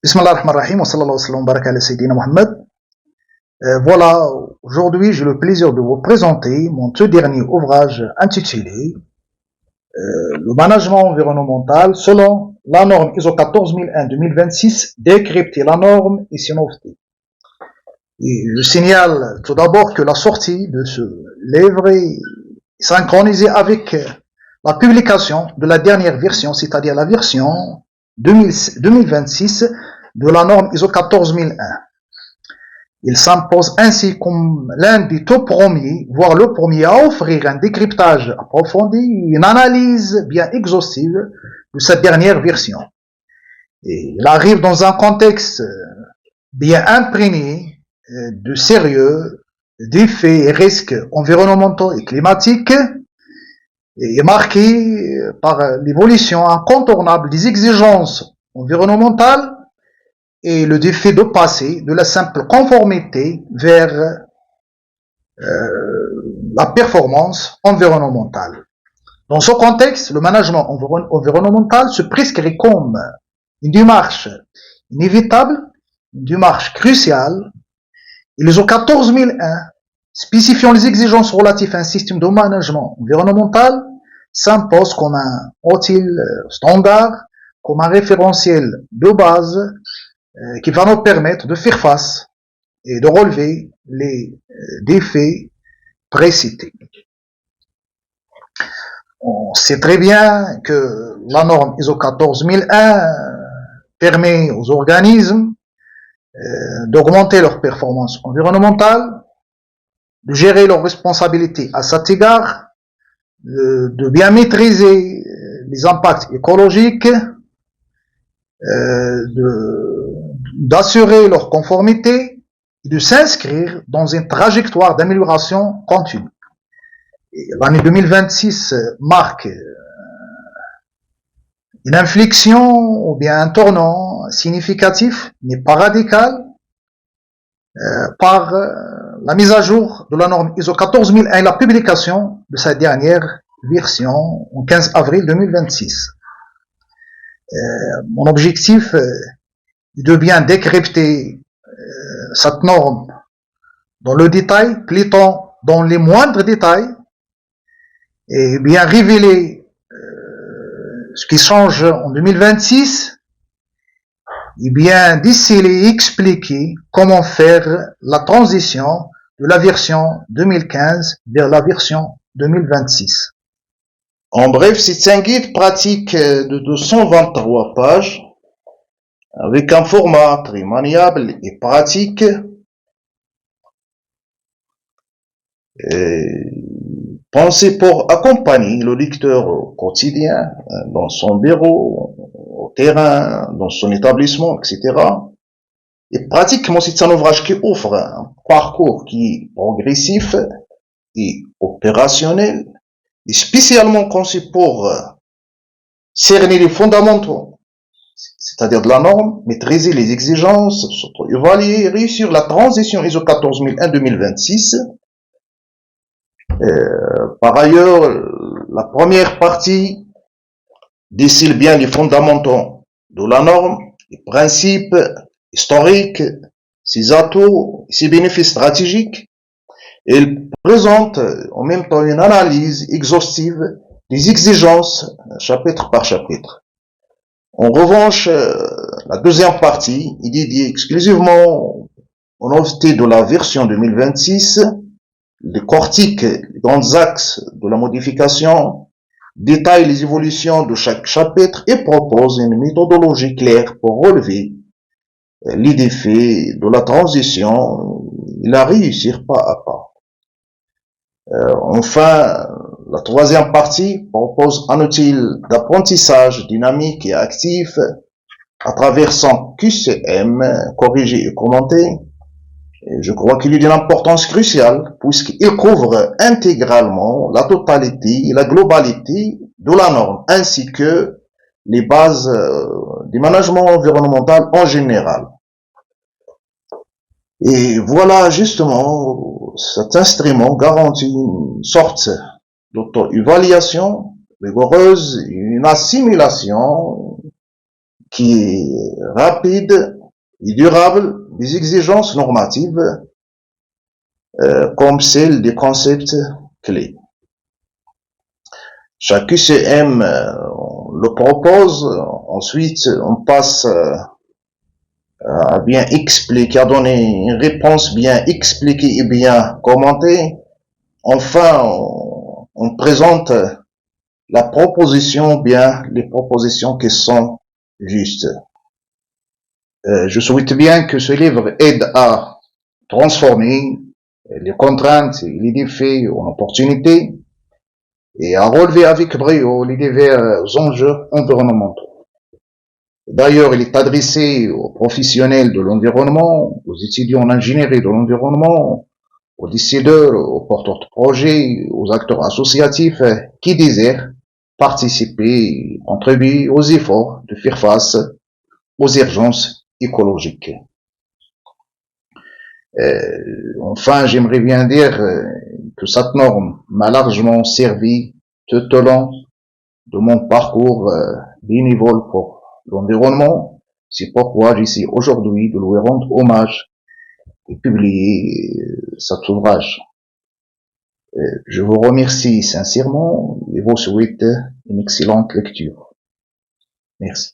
Bismillah ar-Rahman ar-Rahim wa sallallahu alayhi wa baraka ala Sayyidina Muhammad. Voilà, aujourd'hui j'ai le plaisir de vous présenter mon tout dernier ouvrage intitulé Le management environnemental selon la norme ISO 14001-2026, décrypter la norme et s'innover. Et je signale tout d'abord que la sortie de ce livre est synchronisée avec la publication de la dernière version, c'est-à-dire la version 2026 de la norme ISO 14001. Il s'impose ainsi comme l'un des tout premiers, voire le premier, à offrir un décryptage approfondi et une analyse bien exhaustive de cette dernière version. Et il arrive dans un contexte bien imprégné de sérieux, d'effets et risques environnementaux et climatiques, et marqué par l'évolution incontournable des exigences environnementales et le défi de passer de la simple conformité vers la performance environnementale. Dans ce contexte, le management environnemental se prescrit comme une démarche inévitable, une démarche cruciale. Et l'ISO 14001, spécifiant les exigences relatives à un système de management environnemental, s'impose comme un outil standard, comme un référentiel de base qui va nous permettre de faire face et de relever les défis précités. On sait très bien que la norme ISO 14001 permet aux organismes d'augmenter leur performance environnementale, de gérer leurs responsabilités à cet égard, de bien maîtriser les impacts écologiques, d'assurer leur conformité et de s'inscrire dans une trajectoire d'amélioration continue. L'année 2026 marque une inflexion ou bien un tournant significatif, mais pas radical, par la mise à jour de la norme ISO 14001 et la publication de sa dernière version au 15 avril 2026. Mon objectif est de bien décrypter cette norme dans le détail, pliant dans les moindres détails, et bien révéler ce qui change en 2026, et bien déceler et expliquer comment faire la transition de la version 2015 vers la version 2026. En bref, c'est un guide pratique de 223 pages avec un format très maniable et pratique, pensé pour accompagner le lecteur au quotidien, dans son bureau, au terrain, dans son établissement, etc. Et pratiquement, c'est un ouvrage qui offre un parcours qui est progressif et opérationnel, et spécialement conçu pour cerner les fondamentaux, c'est-à-dire de la norme, maîtriser les exigences, s'auto-évaluer et réussir la transition ISO 14001-2026. Par ailleurs, la première partie décile bien les fondamentaux de la norme, les principes historiques, ses atouts, ses bénéfices stratégiques. Elle présente en même temps une analyse exhaustive des exigences chapitre par chapitre. En revanche, la deuxième partie est dédiée exclusivement aux nouveautés de la version 2026, décortique les grands axes de la modification, détaille les évolutions de chaque chapitre et propose une méthodologie claire pour relever les défis de la transition et la réussir pas à pas. Enfin, la troisième partie propose un outil d'apprentissage dynamique et actif à travers son QCM, corrigé et commenté. Et je crois qu'il est d'une importance cruciale puisqu'il couvre intégralement la totalité et la globalité de la norme ainsi que les bases du management environnemental en général. Et voilà justement, cet instrument garantit une sorte d'auto-évaluation rigoureuse, une assimilation qui est rapide et durable des exigences normatives comme celle des concepts clés. Chaque UCM le propose, ensuite on passe à bien expliquer, à donner une réponse bien expliquée et bien commentée. Enfin, on présente la proposition, bien les propositions qui sont justes. Je souhaite bien que ce livre aide à transformer les contraintes et les défis en opportunités et à relever avec brio les divers enjeux environnementaux. D'ailleurs, il est adressé aux professionnels de l'environnement, aux étudiants en ingénierie de l'environnement, aux décideurs, aux porteurs de projets, aux acteurs associatifs qui désirent participer et contribuer aux efforts de faire face aux urgences écologiques. Enfin, j'aimerais bien dire que cette norme m'a largement servi tout au long de mon parcours bénévole pour l'environnement. C'est pourquoi j'essaie aujourd'hui de lui rendre hommage et publier cet ouvrage. Je vous remercie sincèrement et vous souhaite une excellente lecture. Merci.